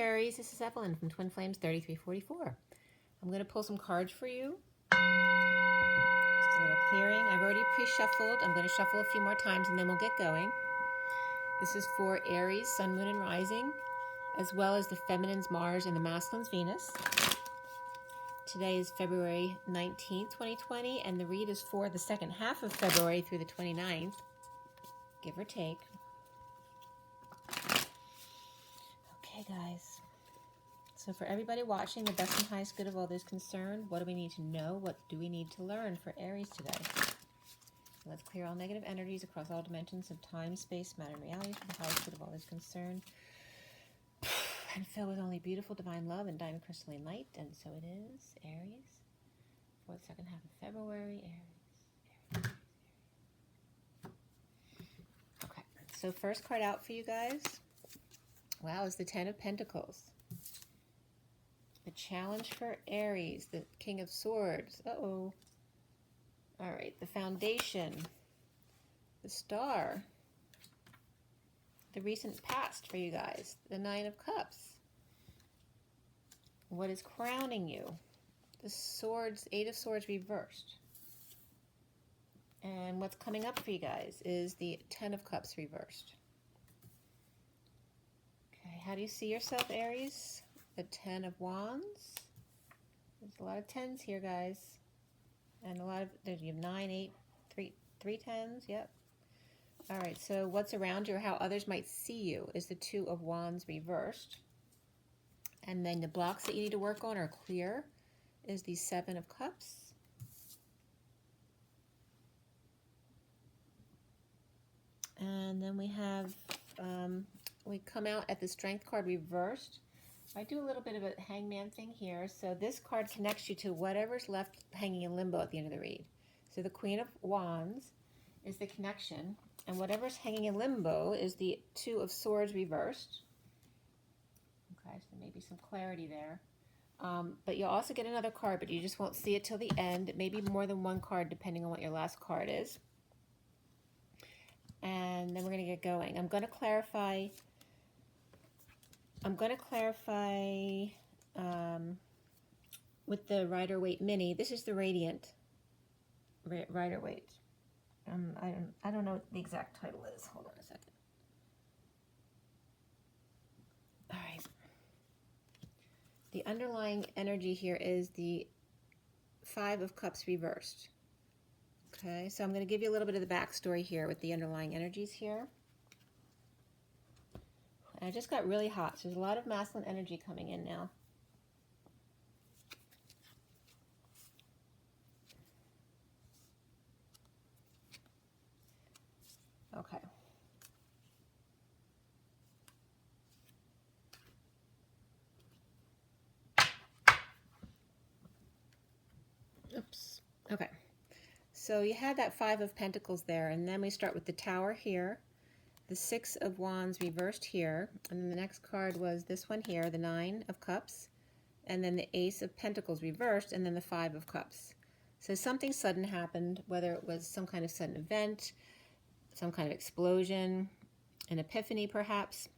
Aries, this is Evelyn from Twin Flames 3344. I'm going to pull some cards for you. Just a little clearing. I've already pre-shuffled. I'm going to shuffle a few more times and then we'll get going. This is for Aries, Sun, Moon, and Rising, as well as the feminine's Mars and the masculine's Venus. Today is February 19th, 2020, and the read is for the second half of February through the 29th, give or take. Okay, guys. So for everybody watching, the best and highest good of all those concerned, what do we need to know? What do we need to learn for Aries today? Let's clear all negative energies across all dimensions of time, space, matter, and reality for the highest good of all those concerned. And fill with only beautiful divine love and diamond crystalline light. And so it is, Aries, for the second half of February, Aries. Okay, so first card out for you guys. Wow, is the Ten of Pentacles. The challenge for Aries, the King of Swords. Uh-oh. All right, the Foundation, the Star, the recent past for you guys, the Nine of Cups. What is crowning you? The Swords, Eight of Swords reversed. And what's coming up for you guys is the Ten of Cups reversed. Okay, how do you see yourself, Aries? The Ten of Wands. There's a lot of tens here, guys. And a lot of, you have 9, 8, 3 tens, yep. All right, so what's around you or how others might see you is the Two of Wands reversed. And then the blocks that you need to work on or clear is the Seven of Cups. And then we have, we come out at the Strength card reversed. I do a little bit of a hangman thing here. So this card connects you to whatever's left hanging in limbo at the end of the read. So the Queen of Wands is the connection. And whatever's hanging in limbo is the Two of Swords reversed. Okay, so maybe some clarity there. But you'll also get another card, but you just won't see it till the end. It may be more than one card depending on what your last card is. And then we're going to get going. I'm going to clarify with the Rider-Waite Mini. This is the Radiant Rider-Waite. I don't know what the exact title is. Hold on a second. All right. The underlying energy here is the Five of Cups reversed. Okay, so I'm going to give you a little bit of the backstory here with the underlying energies here. And I just got really hot, so there's a lot of masculine energy coming in now. Okay. Oops. Okay. So you had that Five of Pentacles there, and then we start with the Tower here, the Six of Wands reversed here, and then the next card was this one here, the Nine of Cups, and then the Ace of Pentacles reversed, and then the Five of Cups. So something sudden happened, whether it was some kind of sudden event, some kind of explosion, an epiphany perhaps,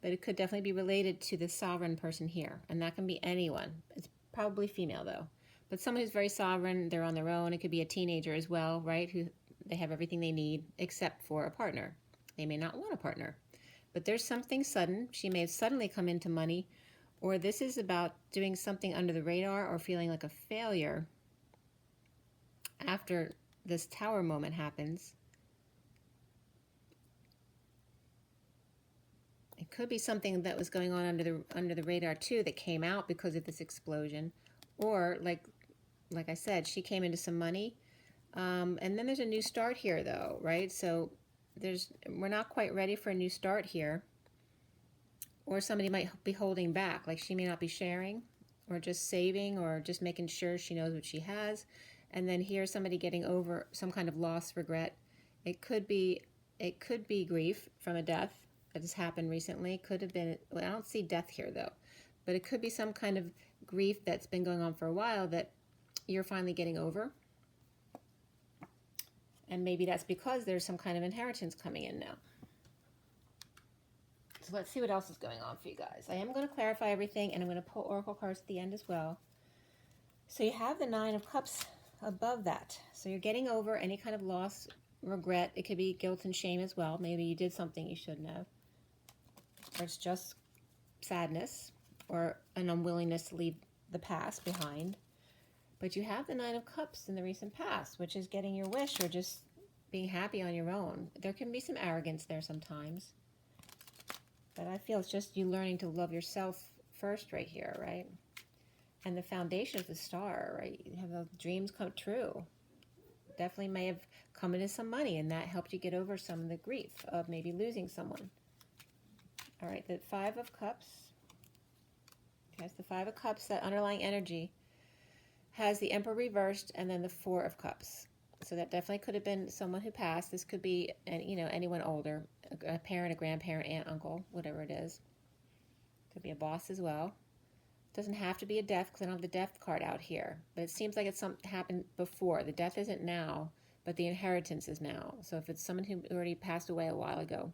but it could definitely be related to the sovereign person here, and that can be anyone. It's probably female though. But someone who's very sovereign, they're on their own. It could be a teenager as well, right? Who they have everything they need except for a partner. They may not want a partner. But there's something sudden. She may have suddenly come into money, or this is about doing something under the radar or feeling like a failure after this Tower moment happens. It could be something that was going on under the radar too that came out because of this explosion, or like I said, she came into some money, and then there's a new start here though, right? So we're not quite ready for a new start here, or somebody might be holding back, like she may not be sharing, or just saving, or just making sure she knows what she has, and then here's somebody getting over some kind of loss, regret. It could be grief from a death that has happened recently. Could have been, well, I don't see death here though, but it could be some kind of grief that's been going on for a while that you're finally getting over. And maybe that's because there's some kind of inheritance coming in now. So let's see what else is going on for you guys. I am going to clarify everything, and I'm going to pull oracle cards at the end as well. So you have the Nine of Cups above that. So you're getting over any kind of loss, regret. It could be guilt and shame as well. Maybe you did something you shouldn't have. Or it's just sadness or an unwillingness to leave the past behind. But you have the Nine of Cups in the recent past, which is getting your wish or just being happy on your own. There can be some arrogance there sometimes. But I feel it's just you learning to love yourself first right here, right? And the foundation of the Star, right? You have the dreams come true. Definitely may have come into some money, and that helped you get over some of the grief of maybe losing someone. All right, the Five of Cups. Okay, it's the Five of Cups, that underlying energy has the Emperor reversed, and then the Four of Cups. So that definitely could have been someone who passed. This could be, anyone older, a parent, a grandparent, aunt, uncle, whatever it is. Could be a boss as well. Doesn't have to be a death, because I don't have the death card out here. But it seems like it's something happened before. The death isn't now, but the inheritance is now. So if it's someone who already passed away a while ago.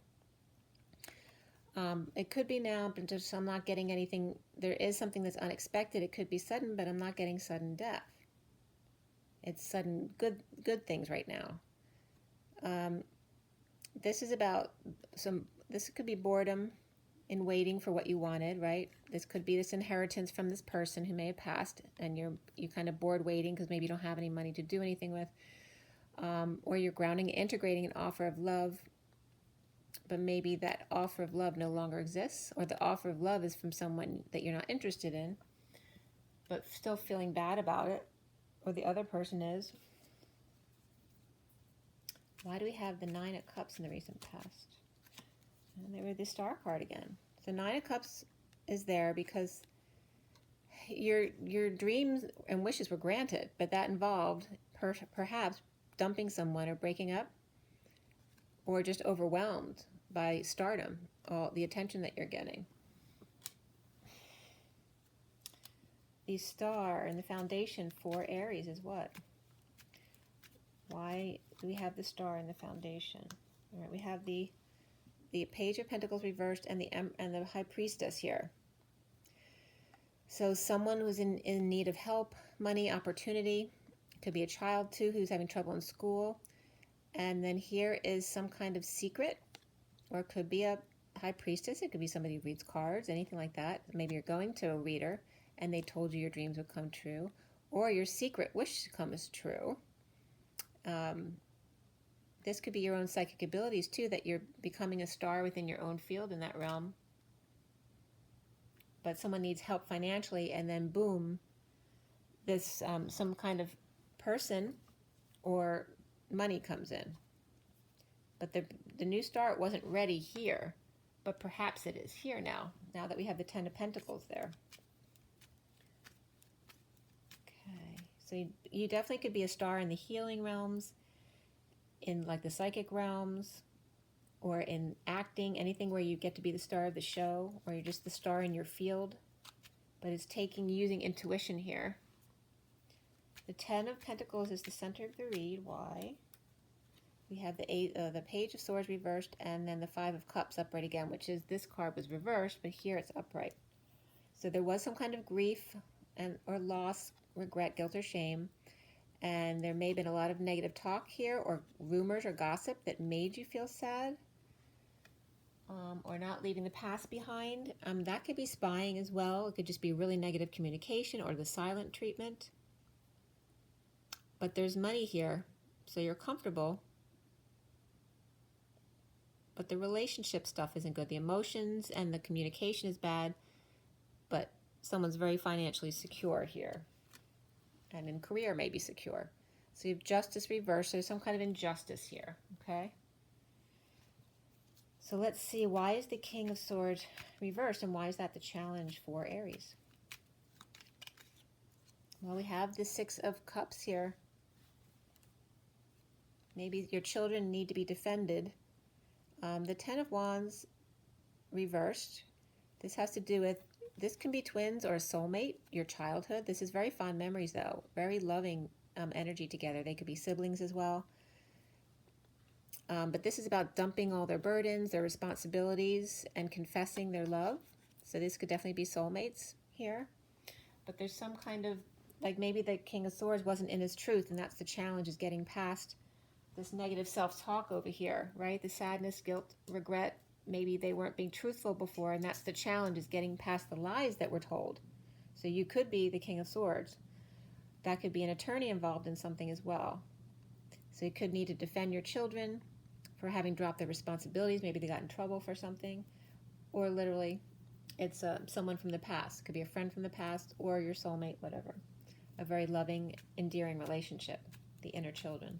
It could be now, but just I'm not getting anything. There is something that's unexpected. It could be sudden, but I'm not getting sudden death. It's sudden good things right now. This is about this could be boredom in waiting for what you wanted, right? This could be this inheritance from this person who may have passed, and you're kind of bored waiting because maybe you don't have any money to do anything with. Or you're grounding, integrating an offer of love, but maybe that offer of love no longer exists, or the offer of love is from someone that you're not interested in, but still feeling bad about it, or the other person is. Why do we have the Nine of Cups in the recent past? And there were the Star card again. So Nine of Cups is there because your dreams and wishes were granted, but that involved perhaps dumping someone or breaking up, or just overwhelmed by stardom, all the attention that you're getting. The Star and the foundation for Aries is what? Why do we have the Star in the foundation? All right, we have the Page of Pentacles reversed and the High Priestess here. So someone who's in need of help, money, opportunity. Could be a child too who's having trouble in school. And then here is some kind of secret, or it could be a High Priestess. It could be somebody who reads cards, anything like that. Maybe you're going to a reader and they told you your dreams would come true, or your secret wish comes true. This could be your own psychic abilities too, that you're becoming a star within your own field in that realm. But someone needs help financially, and then boom, this some kind of person or money comes in. But the new start wasn't ready here, but perhaps it is here now that we have the Ten of Pentacles there. Okay, so you definitely could be a star in the healing realms, in like the psychic realms, or in acting, anything where you get to be the star of the show, or you're just the star in your field. But it's using intuition here. The Ten of Pentacles is the center of the read. Why? We have the Page of Swords reversed, and then the Five of Cups upright again, which is this card was reversed, but here it's upright. So there was some kind of grief or loss, regret, guilt, or shame, and there may have been a lot of negative talk here, or rumors or gossip that made you feel sad, or not leaving the past behind. That could be spying as well. It could just be really negative communication or the silent treatment. But there's money here, so you're comfortable. But the relationship stuff isn't good. The emotions and the communication is bad, but someone's very financially secure here. And in career, maybe secure. So you have Justice reversed. There's some kind of injustice here, okay? So let's see, why is the King of Swords reversed, and why is that the challenge for Aries? Well, we have the Six of Cups here. Maybe your children need to be defended. The Ten of Wands reversed. This has to do with, this can be twins or a soulmate, your childhood. This is very fond memories though, very loving energy together. They could be siblings as well. But this is about dumping all their burdens, their responsibilities, and confessing their love. So this could definitely be soulmates here. But there's some kind of, like maybe the King of Swords wasn't in his truth, and that's the challenge, is getting past this negative self-talk over here, right? The sadness, guilt, regret. Maybe they weren't being truthful before, and that's the challenge, is getting past the lies that were told. So you could be the King of Swords. That could be an attorney involved in something as well. So you could need to defend your children for having dropped their responsibilities. Maybe they got in trouble for something. Or literally, it's someone from the past. It could be a friend from the past or your soulmate, whatever. A very loving, endearing relationship, the inner children.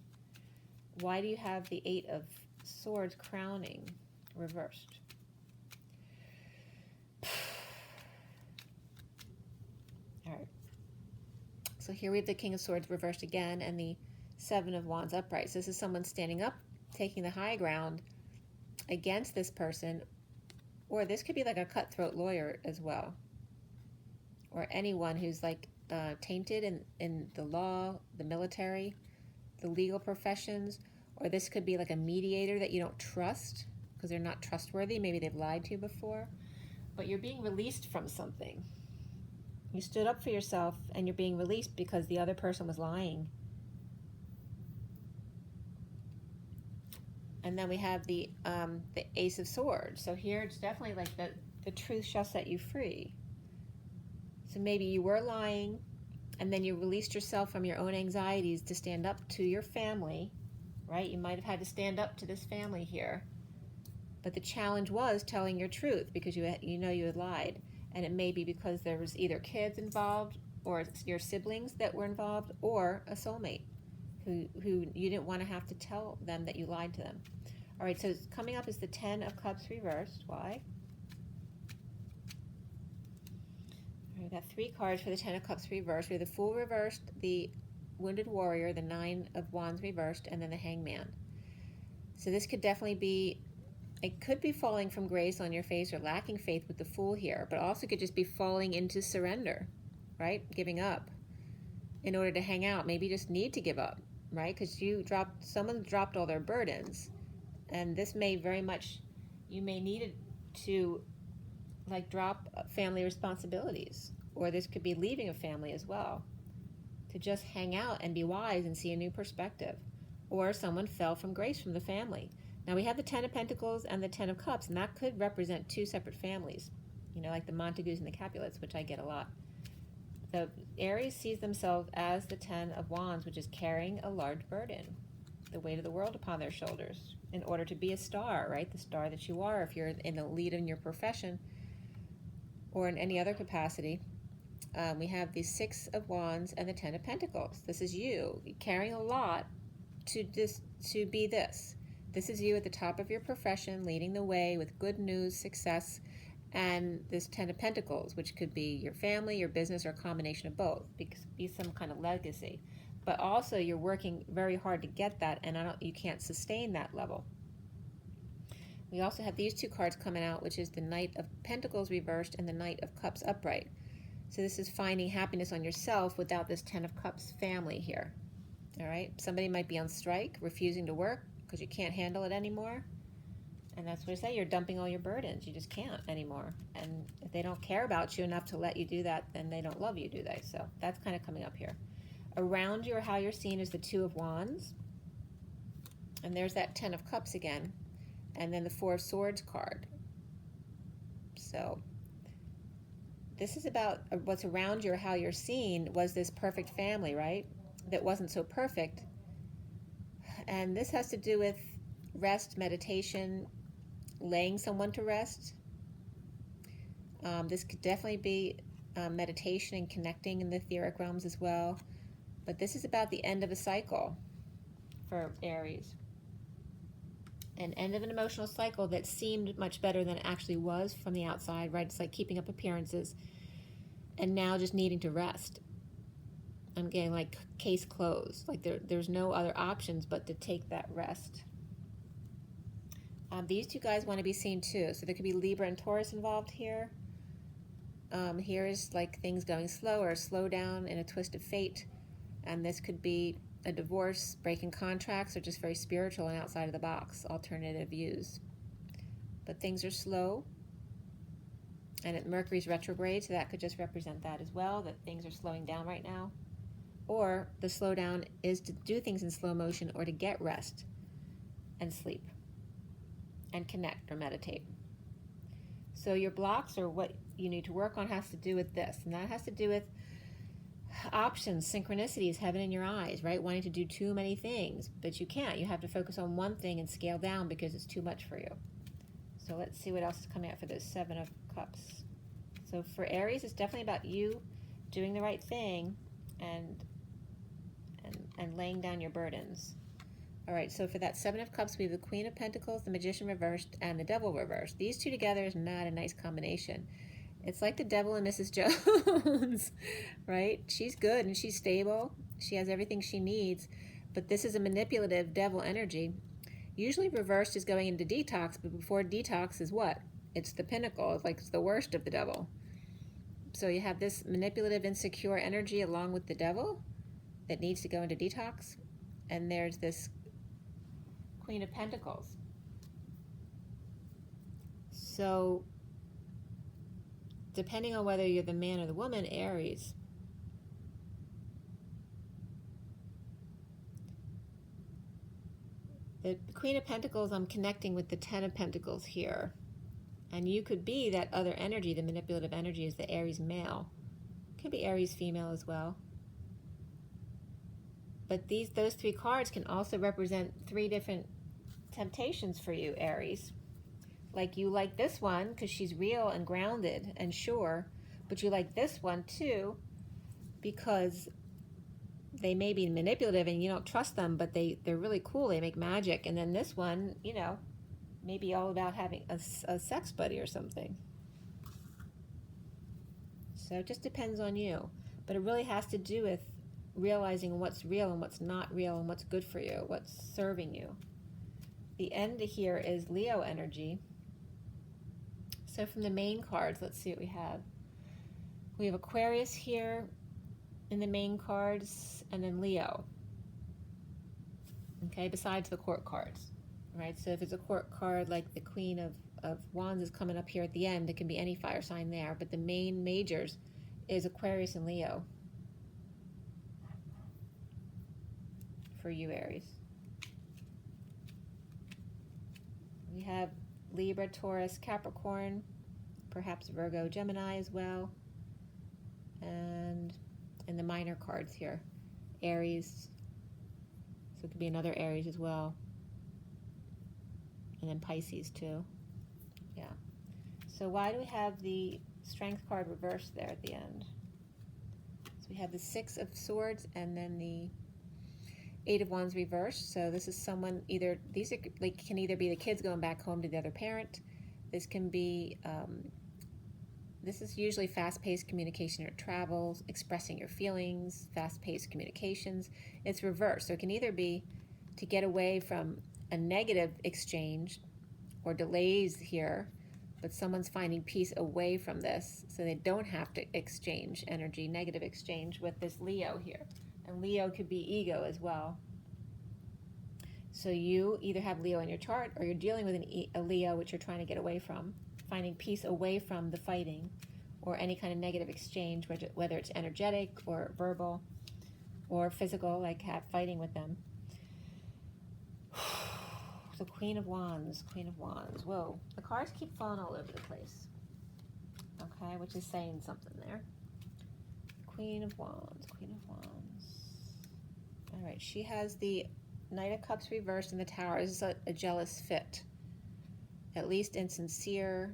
Why do you have the Eight of Swords crowning reversed? All right. So here we have the King of Swords reversed again, and the Seven of Wands upright. So this is someone standing up, taking the high ground against this person, or this could be like a cutthroat lawyer as well, or anyone who's like tainted in the law, the military, the legal professions, or this could be like a mediator that you don't trust because they're not trustworthy. Maybe they've lied to you before, but you're being released from something. You stood up for yourself and you're being released because the other person was lying. And then we have the Ace of Swords. So here it's definitely like the truth shall set you free. So maybe you were lying and then you released yourself from your own anxieties to stand up to your family, right? You might have had to stand up to this family here. But the challenge was telling your truth because you know you had lied. And it may be because there was either kids involved or your siblings that were involved or a soulmate who you didn't want to have to tell them that you lied to them. All right, so coming up is the Ten of Cups reversed. Why? All right, we got 3 cards for the Ten of Cups reversed. We have the Fool reversed, the Wounded Warrior, the Nine of Wands reversed, and then the Hangman. So this could definitely be, it could be falling from grace on your face or lacking faith with the Fool here, but also could just be falling into surrender, right? Giving up in order to hang out. Maybe you just need to give up, right? Because someone dropped all their burdens, and this may very much, you may need it to like drop family responsibilities, or this could be leaving a family as well, to just hang out and be wise and see a new perspective, or someone fell from grace from the family. Now we have the Ten of Pentacles and the Ten of Cups, and that could represent 2 separate families, you know, like the Montagues and the Capulets, which I get a lot. So Aries sees themselves as the Ten of Wands, which is carrying a large burden, the weight of the world upon their shoulders, in order to be a star, right? The star that you are if you're in the lead in your profession or in any other capacity. We have the Six of Wands and the Ten of Pentacles. This is you carrying a lot to be this. This is you at the top of your profession, leading the way with good news, success, and this Ten of Pentacles, which could be your family, your business, or a combination of both. It could be some kind of legacy. But also you're working very hard to get that, and you can't sustain that level. We also have these 2 cards coming out, which is the Knight of Pentacles reversed and the Knight of Cups upright. So this is finding happiness on yourself without this Ten of Cups family here. All right? Somebody might be on strike, refusing to work because you can't handle it anymore. And that's what I say, you're dumping all your burdens. You just can't anymore. And if they don't care about you enough to let you do that, then they don't love you, do they? So that's kind of coming up here. Around you, or how you're seen, is the Two of Wands. And there's that Ten of Cups again. And then the Four of Swords card. So this is about what's around you, or how you're seen, was this perfect family, right? That wasn't so perfect. And this has to do with rest, meditation, laying someone to rest. This could definitely be meditation and connecting in the etheric realms as well. But this is about the end of a cycle for Aries. An end of an emotional cycle that seemed much better than it actually was from the outside, right? It's like keeping up appearances and now just needing to rest. I'm getting like case closed. Like there's no other options but to take that rest. These 2 guys want to be seen too. So there could be Libra and Taurus involved here. Here is like things going slow, or slow down in a twist of fate. And this could be a divorce, breaking contracts, or just very spiritual and outside of the box, alternative views. But things are slow, and Mercury's retrograde, so that could just represent that as well, that things are slowing down right now. Or the slowdown is to do things in slow motion, or to get rest and sleep and connect or meditate. So your blocks, or what you need to work on, has to do with this, and that has to do with options, synchronicities, heaven in your eyes, right? Wanting to do too many things, but you can't. You have to focus on one thing and scale down because it's too much for you. So let's see what else is coming out for this Seven of Cups. So for Aries, it's definitely about you doing the right thing and laying down your burdens. All right, so for that Seven of Cups, we have the Queen of Pentacles, the Magician reversed, and the Devil reversed. These two together is not a nice combination. It's like the Devil and Mrs. Jones, right? She's good and she's stable. She has everything she needs, but this is a manipulative devil energy. Usually reversed is going into detox, but before detox is what? It's the pinnacle. It's like it's the worst of the devil. So you have this manipulative, insecure energy along with the devil that needs to go into detox. And there's this Queen of Pentacles. So depending on whether you're the man or the woman, Aries, the Queen of Pentacles, I'm connecting with the Ten of Pentacles here. And you could be that other energy, the manipulative energy is the Aries male. Could be Aries female as well. But those three cards can also represent three different temptations for you, Aries. Like you like this one because she's real and grounded and sure, but you like this one too because they may be manipulative and you don't trust them, but they're really cool. They make magic. And then this one, you know, maybe all about having a sex buddy or something. So it just depends on you. But it really has to do with realizing what's real and what's not real and what's good for you, what's serving you. The end here is Leo energy. So from the main cards, let's see what we have. We have Aquarius here in the main cards, and then Leo. Okay, besides the court cards. Right, so if it's a court card like the Queen of Wands is coming up here at the end, it can be any fire sign there, but the main majors is Aquarius and Leo for you, Aries. We have Libra, Taurus, Capricorn, perhaps Virgo, Gemini as well, and the minor cards here, Aries, so it could be another Aries as well. And then Pisces too. Yeah. So why do we have the Strength card reversed there at the end? So we have the Six of Swords and then the Eight of Wands reversed. So this is someone these are, like, can either be the kids going back home to the other parent. This can be, this is usually fast-paced communication or travels, expressing your feelings, fast-paced communications. It's reversed. So it can either be to get away from a negative exchange or delays here, but someone's finding peace away from this so they don't have to exchange energy, negative exchange with this Leo here. And Leo could be ego as well. So you either have Leo in your chart or you're dealing with a Leo which you're trying to get away from, finding peace away from the fighting or any kind of negative exchange, whether it's energetic or verbal or physical, like fighting with them. So Queen of Wands, Queen of Wands. Whoa, the cards keep falling all over the place. Okay, which is saying something there. Queen of Wands, Queen of Wands. All right, she has the Knight of Cups reversed in the Tower. This is a jealous fit. At least insincere,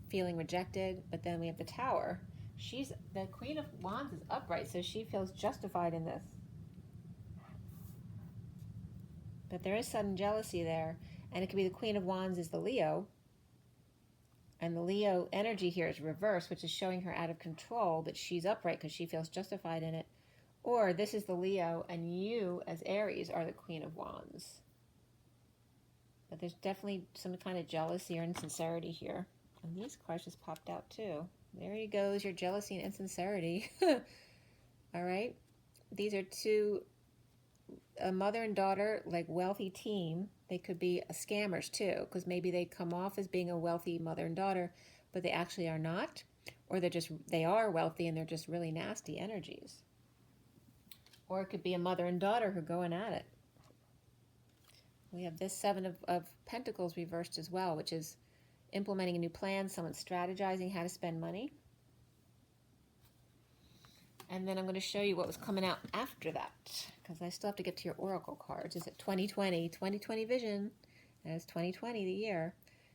feeling rejected. But then we have the Tower. The Queen of Wands is upright, so she feels justified in this. But there is sudden jealousy there, and it could be the Queen of Wands is the Leo, and the Leo energy here is reversed, which is showing her out of control, but she's upright because she feels justified in it. Or this is the Leo, and you, as Aries, are the Queen of Wands. But there's definitely some kind of jealousy or insincerity here. And these cards just popped out too. There you goes, your jealousy and insincerity. All right? These are two a mother and daughter, like wealthy team. They could be scammers too, because maybe they come off as being a wealthy mother and daughter, but they actually are not, or they are wealthy and they're just really nasty energies. Or it could be a mother and daughter who are going at it. We have this Seven of Pentacles reversed as well, which is implementing a new plan, someone strategizing how to spend money. And then I'm going to show you what was coming out after that, because I still have to get to your oracle cards. Is it 2020 vision? And it's 2020, the year.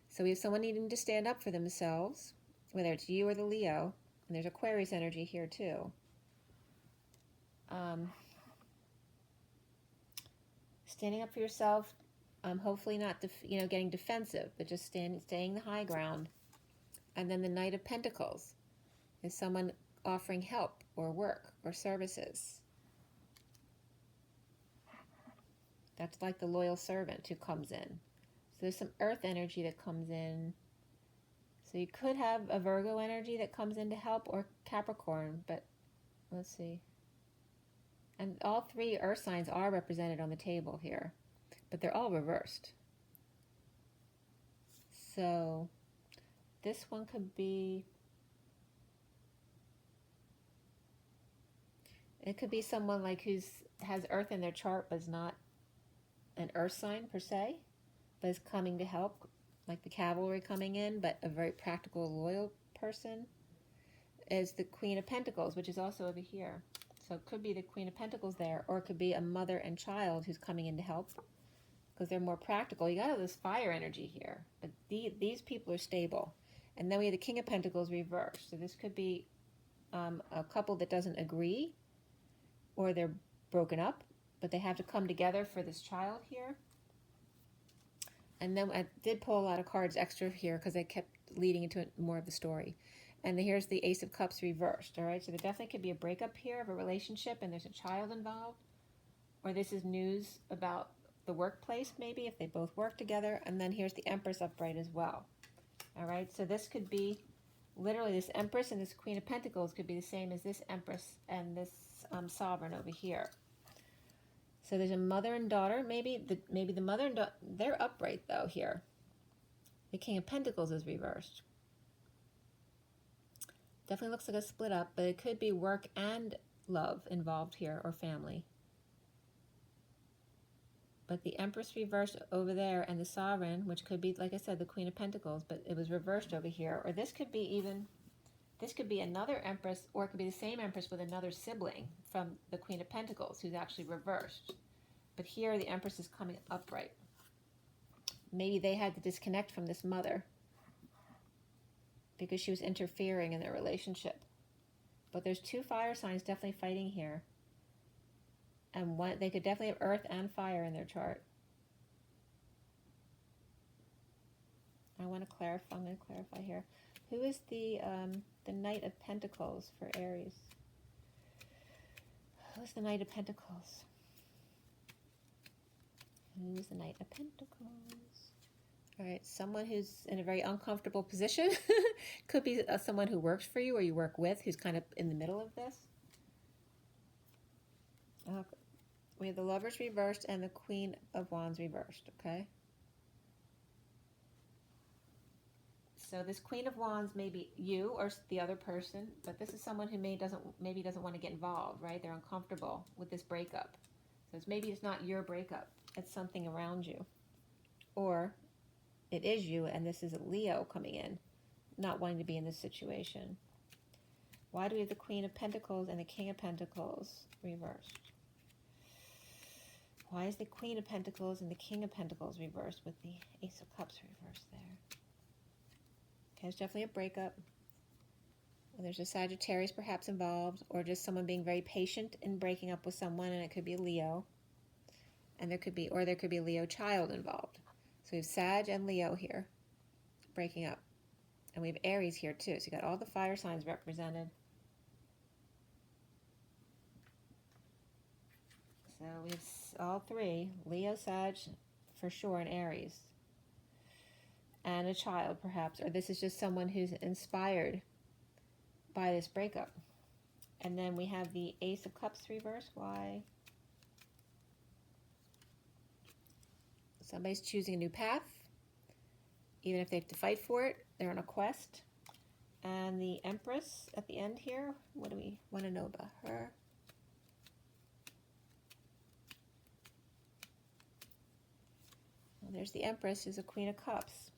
So we have someone needing to stand up for themselves, whether it's you or the Leo. And there's Aquarius energy here too. Standing up for yourself, hopefully not getting defensive, but just staying the high ground. And then the Knight of Pentacles is someone offering help or work or services. That's like the loyal servant who comes in. So there's some earth energy that comes in. So you could have a Virgo energy that comes in to help, or Capricorn, but let's see. And all three earth signs are represented on the table here, but they're all reversed. So this one could be, it could be someone like has earth in their chart but is not an earth sign per se, but is coming to help, like the cavalry coming in, but a very practical, loyal person. Is the Queen of Pentacles, which is also over here. So it could be the Queen of Pentacles there, or it could be a mother and child who's coming in to help, because they're more practical. You got all this fire energy here, but these people are stable. And then we have the King of Pentacles reversed. So this could be a couple that doesn't agree, or they're broken up, but they have to come together for this child here. And then I did pull a lot of cards extra here because I kept leading into more of the story. And here's the Ace of Cups reversed, all right? So there definitely could be a breakup here of a relationship and there's a child involved. Or this is news about the workplace, maybe, if they both work together. And then here's the Empress upright as well. All right, so this could be, literally this Empress and this Queen of Pentacles could be the same as this Empress and this Sovereign over here. So there's a mother and daughter. Maybe the mother and daughter, they're upright though here. The King of Pentacles is reversed. Definitely looks like a split up, but it could be work and love involved here, or family. But the Empress reversed over there, and the Sovereign, which could be, like I said, the Queen of Pentacles, but it was reversed over here. Or this could be another Empress, or it could be the same Empress with another sibling from the Queen of Pentacles, who's actually reversed. But here the Empress is coming upright. Maybe they had to disconnect from this mother because she was interfering in their relationship. But there's two fire signs definitely fighting here. And they could definitely have earth and fire in their chart. I'm going to clarify here. Who is the Knight of Pentacles for Aries? Who's the Knight of Pentacles? Who's the Knight of Pentacles? All right, someone who's in a very uncomfortable position. Could be someone who works for you or you work with, who's kind of in the middle of this. Okay. We have the Lovers reversed and the Queen of Wands reversed, okay? So this Queen of Wands may be you or the other person, but this is someone who maybe doesn't want to get involved, right? They're uncomfortable with this breakup. So maybe it's not your breakup. It's something around you. Or it is you, and this is a Leo coming in, not wanting to be in this situation. Why do we have the Queen of Pentacles and the King of Pentacles reversed? Why is the Queen of Pentacles and the King of Pentacles reversed with the Ace of Cups reversed there? Okay, there's definitely a breakup. And there's a Sagittarius perhaps involved, or just someone being very patient in breaking up with someone, and it could be a Leo. And there could be a Leo child involved. So we have Sag and Leo here, breaking up. And we have Aries here too. So you got all the fire signs represented. So we have all three, Leo, Sag, for sure, and Aries. And a child, perhaps. Or this is just someone who's inspired by this breakup. And then we have the Ace of Cups reversed. Why? Somebody's choosing a new path. Even if they have to fight for it, they're on a quest. And the Empress at the end here, what do we want to know about her? Well, there's the Empress, who's a Queen of Cups.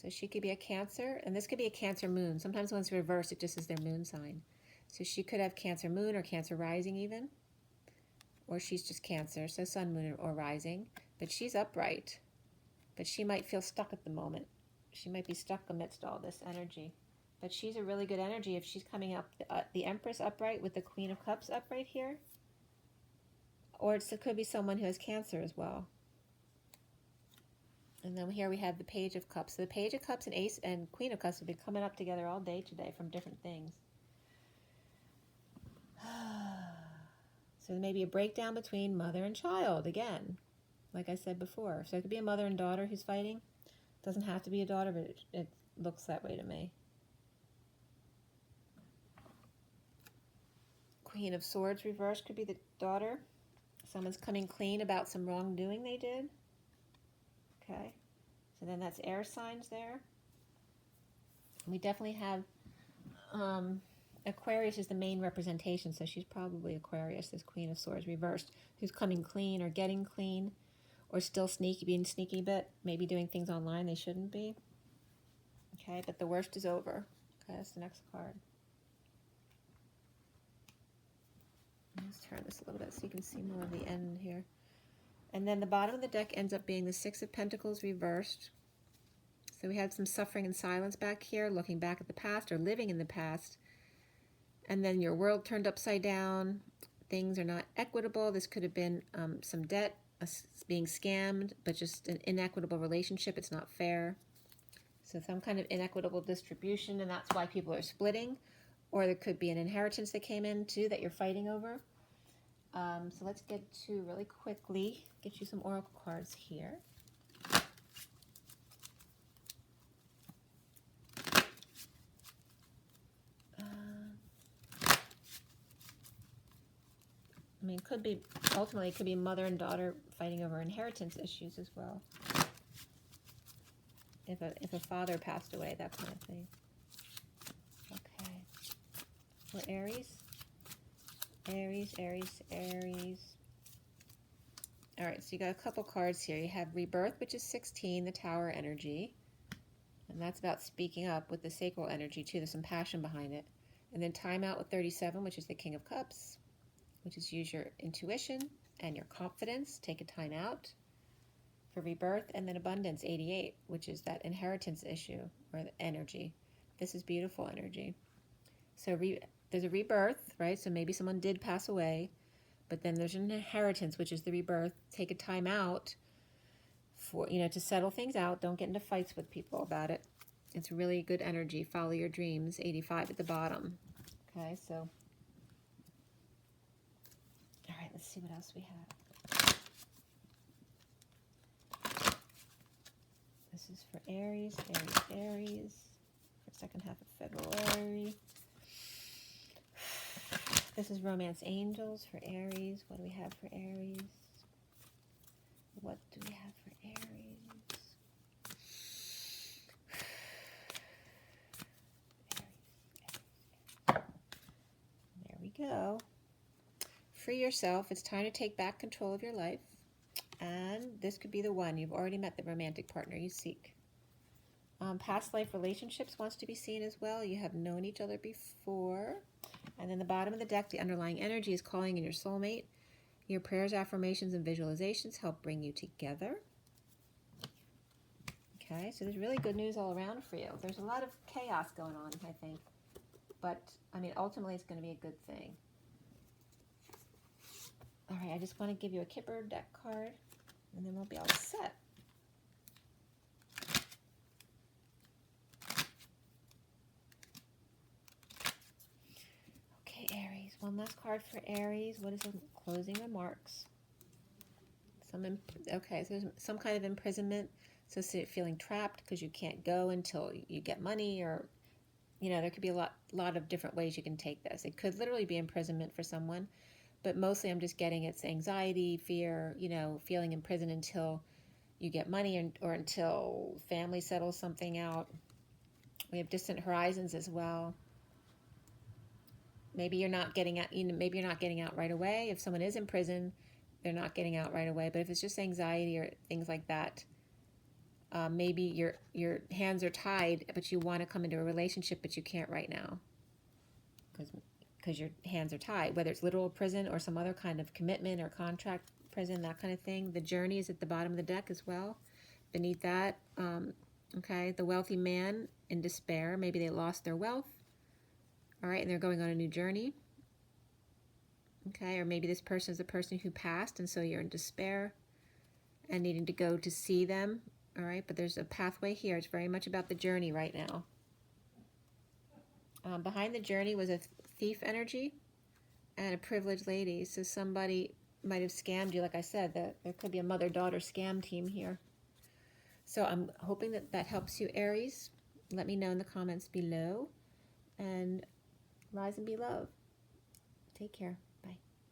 So she could be a Cancer, and this could be a Cancer moon. Sometimes when it's reversed, it just is their moon sign. So she could have Cancer moon or Cancer rising even. Or she's just Cancer, so sun, moon, or rising. But she's upright. But she might feel stuck at the moment. She might be stuck amidst all this energy. But she's a really good energy if she's coming up, the Empress upright with the Queen of Cups upright here. Or it could be someone who has Cancer as well. And then here we have the Page of Cups. So the Page of Cups and Ace and Queen of Cups have been coming up together all day today from different things. So there may be a breakdown between mother and child again, like I said before. So it could be a mother and daughter who's fighting. It doesn't have to be a daughter, but it looks that way to me. Queen of Swords reversed could be the daughter. Someone's coming clean about some wrongdoing they did. Okay, so then that's air signs there. We definitely have Aquarius is the main representation, so she's probably Aquarius, this Queen of Swords reversed, who's coming clean or getting clean, or still sneaky, being sneaky a bit, maybe doing things online they shouldn't be. Okay, but the worst is over. Okay, that's the next card. Let's turn this a little bit so you can see more of the end here. And then the bottom of the deck ends up being the Six of Pentacles reversed. So we had some suffering and silence back here, looking back at the past or living in the past. And then your world turned upside down. Things are not equitable. This could have been some debt, being scammed, but just an inequitable relationship. It's not fair. So some kind of inequitable distribution, and that's why people are splitting. Or there could be an inheritance that came in too that you're fighting over. So let's get to really quickly, get you some oracle cards here. I mean, it could be, ultimately, it could be mother and daughter fighting over inheritance issues as well. If a father passed away, that kind of thing. Okay. For Aries. Aries, Aries, Aries. All right, so you got a couple cards here. You have Rebirth, which is 16, the Tower energy. And that's about speaking up with the sacral energy, too. There's some passion behind it. And then Timeout with 37, which is the King of Cups, which is use your intuition and your confidence. Take a time out for Rebirth. And then Abundance, 88, which is that inheritance issue or the energy. This is beautiful energy. So there's a rebirth, right? So maybe someone did pass away, but then there's an inheritance, which is the rebirth. Take a time out for, to settle things out. Don't get into fights with people about it. It's really good energy. Follow your dreams, 85 at the bottom. Okay, so, all right, let's see what else we have. This is for Aries, Aries, Aries, for second half of February. This is Romance Angels for Aries. What do we have for Aries? What do we have for Aries? Aries. There we go. Free yourself. It's time to take back control of your life. And this could be the one. You've already met the romantic partner you seek. Past life relationships wants to be seen as well. You have known each other before. And then the bottom of the deck, the underlying energy is calling in your soulmate. Your prayers, affirmations, and visualizations help bring you together. Okay, so there's really good news all around for you. There's a lot of chaos going on, I think. But, I mean, ultimately it's going to be a good thing. All right, I just want to give you a Kipper deck card, and then we'll be all set. Aries. One last card for Aries. What is the closing remarks? Okay, so there's some kind of imprisonment. So feeling trapped because you can't go until you get money, or there could be a lot of different ways you can take this. It could literally be imprisonment for someone, but mostly I'm just getting it's anxiety, fear, you know, feeling in prison until you get money, or until family settles something out. We have distant horizons as well. Maybe you're not getting out, you know, maybe you're not getting out right away. If someone is in prison, they're not getting out right away. But if it's just anxiety or things like that, maybe your hands are tied, but you want to come into a relationship, but you can't right now because your hands are tied, whether it's literal prison or some other kind of commitment or contract prison, that kind of thing. The Journey is at the bottom of the deck as well. Beneath that, okay, the wealthy man in despair. Maybe they lost their wealth, all right, and they're going on a new journey. Okay, or maybe this person is a person who passed, and so you're in despair and needing to go to see them, all right, but there's a pathway here. It's very much about the journey right now. Behind the Journey was a thief energy and a privileged lady, so somebody might have scammed you. Like I said, there could be a mother-daughter scam team here. So I'm hoping that that helps you, Aries. Let me know in the comments below, and rise and be love. Take care. Bye.